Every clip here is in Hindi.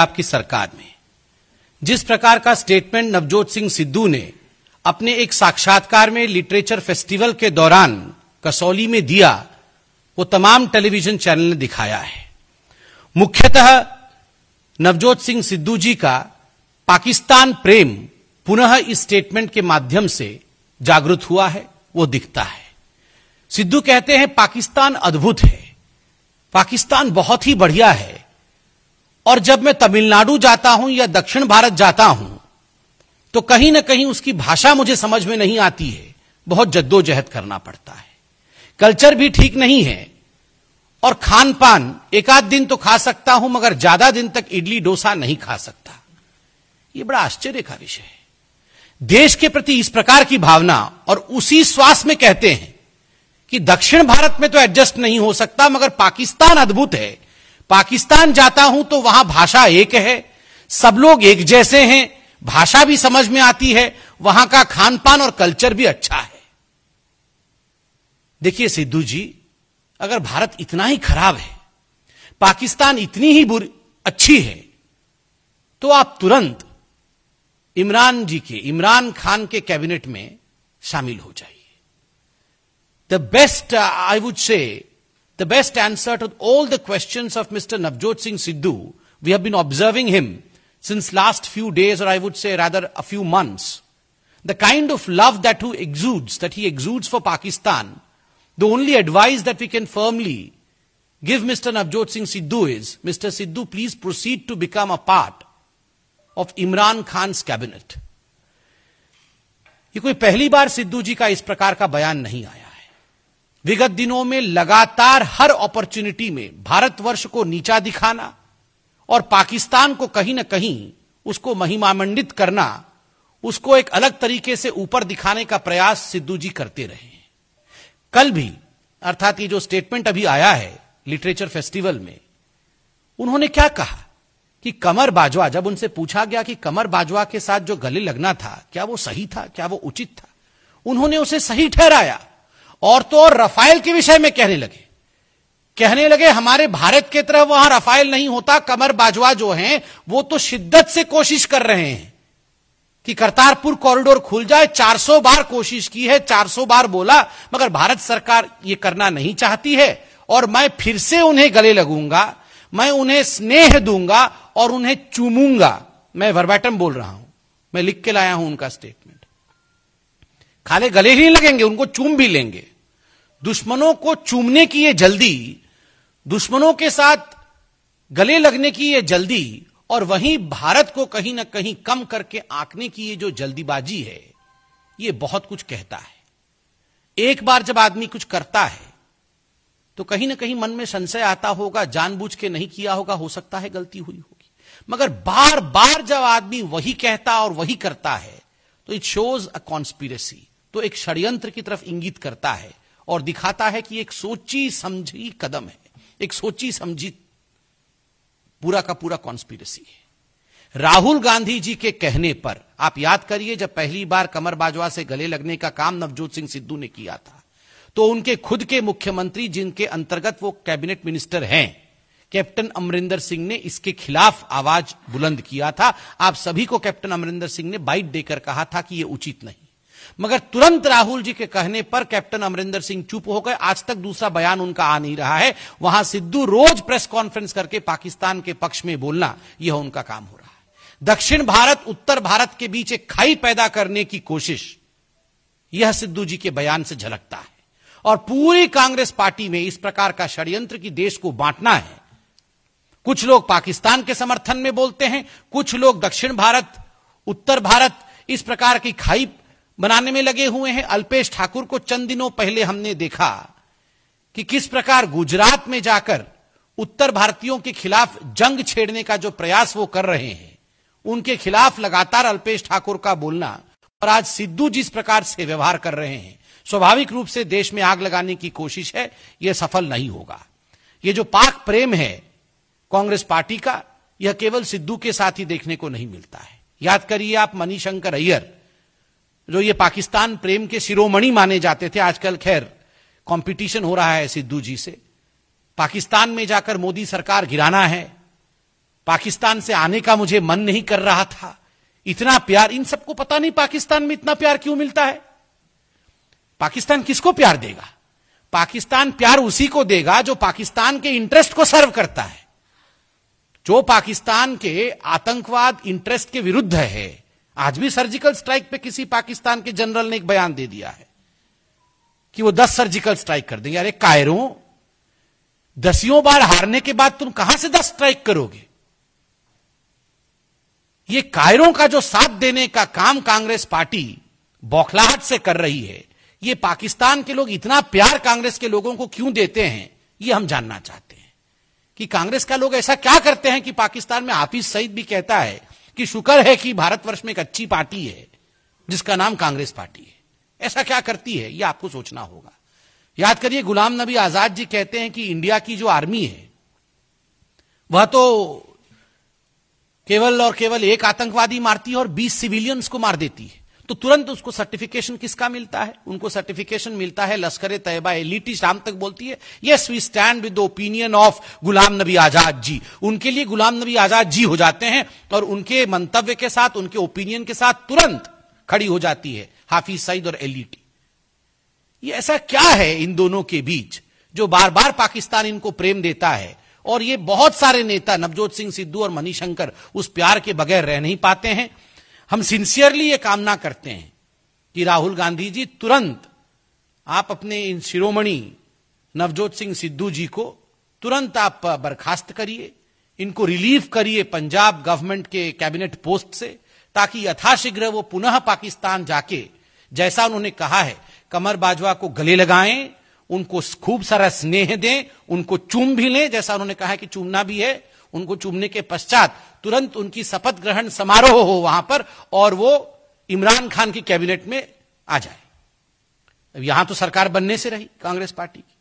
आपकी सरकार में। जिस प्रकार का स्टेटमेंट नवजोत सिंह सिद्धू ने अपने एक साक्षात्कार में लिटरेचर फेस्टिवल के दौरान कसौली में दिया, वो तमाम टेलीविजन चैनल ने दिखाया है। मुख्यतः नवजोत सिंह सिद्धू जी का पाकिस्तान प्रेम पुनः इस स्टेटमेंट के माध्यम से जागृत हुआ है, वो दिखता है। सिद्धू कहते हैं पाकिस्तान अद्भुत है, पाकिस्तान बहुत ही बढ़िया है, और जब मैं तमिलनाडु जाता हूं या दक्षिण भारत जाता हूं तो कहीं ना कहीं उसकी भाषा मुझे समझ में नहीं आती है, बहुत जद्दोजहद करना पड़ता है, कल्चर भी ठीक नहीं है, और खान पान एक आध दिन तो खा सकता हूं मगर ज्यादा दिन तक इडली डोसा नहीं खा सकता। यह बड़ा आश्चर्य का विषय है। देश के प्रति इस प्रकार की भावना, और उसी श्वास में कहते हैं कि दक्षिण भारत में तो एडजस्ट नहीं हो सकता मगर पाकिस्तान अद्भुत है, पाकिस्तान जाता हूं तो वहां भाषा एक है, सब लोग एक जैसे हैं, भाषा भी समझ में आती है, वहां का खान पान और कल्चर भी अच्छा है। देखिए सिद्धू जी, अगर भारत इतना ही खराब है, पाकिस्तान इतनी ही अच्छी है, तो आप तुरंत इमरान खान के कैबिनेट में शामिल हो जाइए। The best, I would say, the best answer to all the questions of Mr. Navjot Singh Sidhu, we have been observing him since last few days, or I would say rather a few months. The kind of love that he exudes for Pakistan, the only advice that we can firmly give Mr. Navjot Singh Sidhu is, Mr. Sidhu, please proceed to become a part of Imran Khan's cabinet. ये कोई पहली बार सिद्धू जी का इस प्रकार का बयान नहीं आया। विगत दिनों में लगातार हर अपॉर्चुनिटी में भारतवर्ष को नीचा दिखाना और पाकिस्तान को कहीं ना कहीं उसको महिमामंडित करना, उसको एक अलग तरीके से ऊपर दिखाने का प्रयास सिद्धू जी करते रहे हैं। कल भी, अर्थात ये जो स्टेटमेंट अभी आया है लिटरेचर फेस्टिवल में, उन्होंने क्या कहा कि कमर बाजवा, जब उनसे पूछा गया कि कमर बाजवा के साथ जो गले लगना था क्या वो सही था, क्या वो उचित था, उन्होंने उसे सही ठहराया। और तो और रफाइल के विषय में कहने लगे हमारे भारत के तरह वहां रफाइल नहीं होता, कमर बाजवा जो हैं वो तो शिद्दत से कोशिश कर रहे हैं कि करतारपुर कॉरिडोर खुल जाए। 400 बार कोशिश की है, 400 बार बोला, मगर भारत सरकार ये करना नहीं चाहती है, और मैं फिर से उन्हें गले लगूंगा, मैं उन्हें स्नेह दूंगा और उन्हें चूमूंगा। मैं वर्बैटम बोल रहा हूं, मैं लिख के लाया हूं उनका स्टेटमेंट। खाली गले ही नहीं लगेंगे, उनको चूम भी लेंगे। दुश्मनों को चूमने की ये जल्दी, दुश्मनों के साथ गले लगने की ये जल्दी, और वहीं भारत को कहीं ना कहीं कम करके आंकने की ये जो जल्दीबाजी है, ये बहुत कुछ कहता है। एक बार जब आदमी कुछ करता है तो कहीं ना कहीं मन में संशय आता होगा, जानबूझ के नहीं किया होगा, हो सकता है गलती हुई होगी, मगर बार बार जब आदमी वही कहता और वही करता है तो इट शोज अ कॉन्स्पिरेसी, तो एक षड्यंत्र की तरफ इंगित करता है और दिखाता है कि एक सोची समझी कदम है, एक सोची समझी पूरा का पूरा कॉन्स्पिरेसी है। राहुल गांधी जी के कहने पर, आप याद करिए, जब पहली बार कमर बाजवा से गले लगने का काम नवजोत सिंह सिद्धू ने किया था तो उनके खुद के मुख्यमंत्री, जिनके अंतर्गत वो कैबिनेट मिनिस्टर हैं, कैप्टन अमरिंदर सिंह ने इसके खिलाफ आवाज बुलंद किया था। आप सभी को कैप्टन अमरिंदर सिंह ने बाइट देकर कहा था कि यह उचित नहीं, मगर तुरंत राहुल जी के कहने पर कैप्टन अमरिंदर सिंह चुप हो गए। आज तक दूसरा बयान उनका आ नहीं रहा है। वहां सिद्धू रोज प्रेस कॉन्फ्रेंस करके पाकिस्तान के पक्ष में बोलना, यह उनका काम हो रहा है। दक्षिण भारत उत्तर भारत के बीच एक खाई पैदा करने की कोशिश, यह सिद्धू जी के बयान से झलकता है। और पूरी कांग्रेस पार्टी में इस प्रकार का षड्यंत्र की देश को बांटना है। कुछ लोग पाकिस्तान के समर्थन में बोलते हैं, कुछ लोग दक्षिण भारत उत्तर भारत इस प्रकार की खाई बनाने में लगे हुए हैं। अल्पेश ठाकुर को चंद दिनों पहले हमने देखा कि किस प्रकार गुजरात में जाकर उत्तर भारतीयों के खिलाफ जंग छेड़ने का जो प्रयास वो कर रहे हैं, उनके खिलाफ लगातार अल्पेश ठाकुर का बोलना, और आज सिद्धू जिस प्रकार से व्यवहार कर रहे हैं, स्वाभाविक रूप से देश में आग लगाने की कोशिश है, यह सफल नहीं होगा। यह जो पाक प्रेम है कांग्रेस पार्टी का, यह केवल सिद्धू के साथ ही देखने को नहीं मिलता है। याद करिए आप, मणिशंकर अय्यर, जो ये पाकिस्तान प्रेम के शिरोमणि माने जाते थे, आजकल खैर कंपटीशन हो रहा है सिद्धू जी से। पाकिस्तान में जाकर मोदी सरकार गिराना है, पाकिस्तान से आने का मुझे मन नहीं कर रहा था, इतना प्यार, इन सबको पता नहीं पाकिस्तान में इतना प्यार क्यों मिलता है। पाकिस्तान किसको प्यार देगा? पाकिस्तान प्यार उसी को देगा जो पाकिस्तान के इंटरेस्ट को सर्व करता है, जो पाकिस्तान के आतंकवाद इंटरेस्ट के विरुद्ध है। आज भी सर्जिकल स्ट्राइक पे किसी पाकिस्तान के जनरल ने एक बयान दे दिया है कि वो 10 सर्जिकल स्ट्राइक कर देंगे। अरे कायरों, 10 बार हारने के बाद तुम कहां से 10 स्ट्राइक करोगे? ये कायरों का जो साथ देने का काम कांग्रेस पार्टी बौखलाहट से कर रही है, ये पाकिस्तान के लोग इतना प्यार कांग्रेस के लोगों को क्यों देते हैं, ये हम जानना चाहते हैं कि कांग्रेस का लोग ऐसा क्या करते हैं कि पाकिस्तान में हाफिज सईद भी कहता है कि शुक्र है कि भारतवर्ष में एक अच्छी पार्टी है जिसका नाम कांग्रेस पार्टी है। ऐसा क्या करती है, यह आपको सोचना होगा। याद करिए, गुलाम नबी आजाद जी कहते हैं कि इंडिया की जो आर्मी है वह तो केवल और केवल एक आतंकवादी मारती है और 20 सिविलियंस को मार देती है। तो तुरंत उसको सर्टिफिकेशन किसका मिलता है? उनको सर्टिफिकेशन मिलता है लश्कर तैयबा एलिटी शाम तक बोलती है, yes we stand with the opinion of Ghulam Nabi Azad जी। उनके लिए गुलाम नबी आजाद जी हो जाते हैं और उनके मंतव्य के साथ, उनके ओपिनियन के साथ तुरंत खड़ी हो जाती है हाफिज सईद और एलिटी। ये ऐसा क्या है इन दोनों के बीच जो बार बार पाकिस्तान इनको प्रेम देता है? और ये बहुत सारे नेता, नवजोत सिंह सिद्धू और मणिशंकर, उस प्यार के बगैर रह नहीं पाते हैं। हम सिंसियरली ये कामना करते हैं कि राहुल गांधी जी तुरंत आप अपने इन शिरोमणि नवजोत सिंह सिद्धू जी को तुरंत आप बर्खास्त करिए, इनको रिलीव करिए पंजाब गवर्नमेंट के कैबिनेट पोस्ट से, ताकि यथाशीघ्र वो पुनः पाकिस्तान जाके जैसा उन्होंने कहा है कमर बाजवा को गले लगाएं, उनको खूब सारा स्नेह दें, उनको चूम भी लें जैसा उन्होंने कहा है कि चूमना भी है। उनको चूमने के पश्चात तुरंत उनकी शपथ ग्रहण समारोह हो वहां पर और वो इमरान खान की कैबिनेट में आ जाए। अब यहां तो सरकार बनने से रही कांग्रेस पार्टी की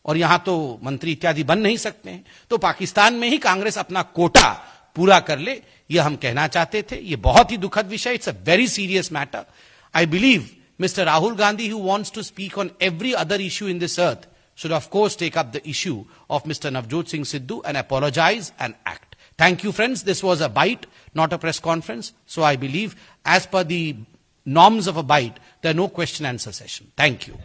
और यहां तो मंत्री इत्यादि बन नहीं सकते हैं, तो पाकिस्तान में ही कांग्रेस अपना कोटा पूरा कर ले, यह हम कहना चाहते थे। यह बहुत ही दुखद विषय, it's a very serious matter. I believe Mr. Rahul Gandhi, who wants to speak on every other issue in this earth, should of course take up the issue of Mr. Navjot Singh Sidhu and apologize and act. Thank you, friends. This was a bite, not a press conference. So I believe, as per the norms of a bite, there are no question answer session. Thank you.